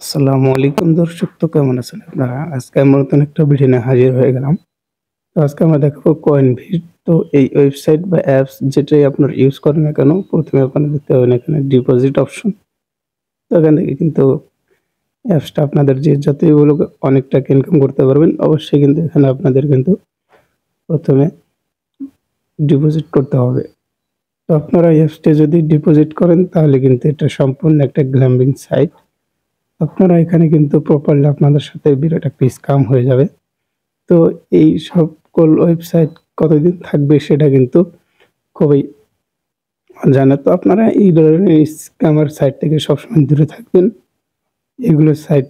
আসসালামু আলাইকুম দর্শক, তো কেমন আছেন আপনারা? আজকে আমরা নতুন একটা ভিডিও নিয়ে হাজির হয়ে গেলাম। তো আজকে আমরা দেখাবো কয়েনভিট। তো এই ওয়েবসাইট বা অ্যাপস যেটাই আপনারা ইউজ করেন না কেন, প্রথমে আপনারা দেখতে পাবেন এখানে ডিপোজিট অপশন। তো এখান থেকে কিন্তু অ্যাপসটা আপনাদের যে যতই বলুক অনেক টাকা ইনকাম করতে পারবেন। অবশ্যই কিন্তু এখানে আপনাদের কিন্তু প্রথমে ডিপোজিট করতে হবে। তো আপনারা এই অ্যাপসটা যদি ডিপোজিট করেন তাহলে কিন্তু এটা সম্পূর্ণ একটা গ্ল্যাম্বিং সাইট। আপনারা এখানে কিন্তু প্রপারলি আপনাদের সাথে বিরাট একটা স্ক্যাম হয়ে যাবে। তো এই সকল ওয়েবসাইট কতদিন থাকবে সেটা কিন্তু খুবই অজানা। তো আপনারা এই ধরনের স্ক্যামার সাইট থেকে সবসময় দূরে থাকবেন। এগুলো সাইট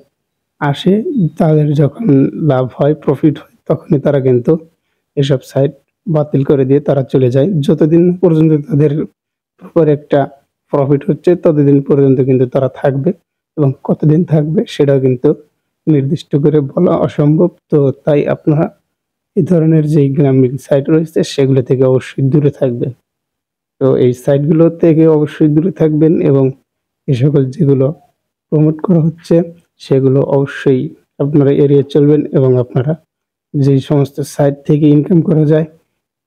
আসে, তাদের যখন লাভ হয়, প্রফিট হয়, তখনই তারা কিন্তু এসব সাইট বাতিল করে দিয়ে তারা চলে যায়। যতদিন না পর্যন্ত তাদের প্রপার একটা প্রফিট হচ্ছে ততদিন পর্যন্ত কিন্তু তারা থাকবে, এবং কতদিন থাকবে সেটাও কিন্তু নির্দিষ্ট করে বলা অসম্ভব। তো তাই আপনারা এই ধরনের যেই গ্রামীণ সাইট রয়েছে সেগুলো থেকে অবশ্যই দূরে থাকবেন। তো এই সাইটগুলো থেকে অবশ্যই দূরে থাকবেন, এবং এই সকল যেগুলো প্রমোট করা হচ্ছে সেগুলো অবশ্যই আপনারা এড়িয়ে চলবেন, এবং আপনারা যেই সমস্ত সাইট থেকে ইনকাম করা যায়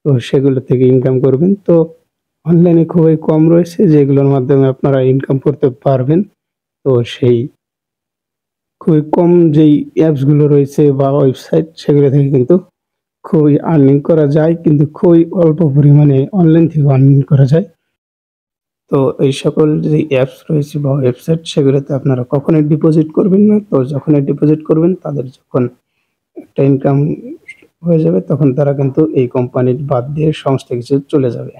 তো সেগুলো থেকে ইনকাম করবেন। তো অনলাইনে খুবই কম রয়েছে যেগুলোর মাধ্যমে আপনারা ইনকাম করতে পারবেন। তো সেই খুবই কম যেই অ্যাপসগুলো রয়েছে বা ওয়েবসাইট সেগুলো থেকে কিন্তু খুবই আর্নিং করা যায়, কিন্তু খুবই অল্প পরিমাণে অনলাইন থেকে আর্নিং করা যায়। তো এই সকল যে অ্যাপস রয়েছে বা ওয়েবসাইট সেগুলোতে আপনারা কখনোই ডিপোজিট করবেন না। তো যখনই ডিপোজিট করবেন তাদের যখন একটা ইনকাম হয়ে যাবে তখন তারা কিন্তু এই কোম্পানির বাদ দিয়ে সমস্ত কিছু চলে যাবে।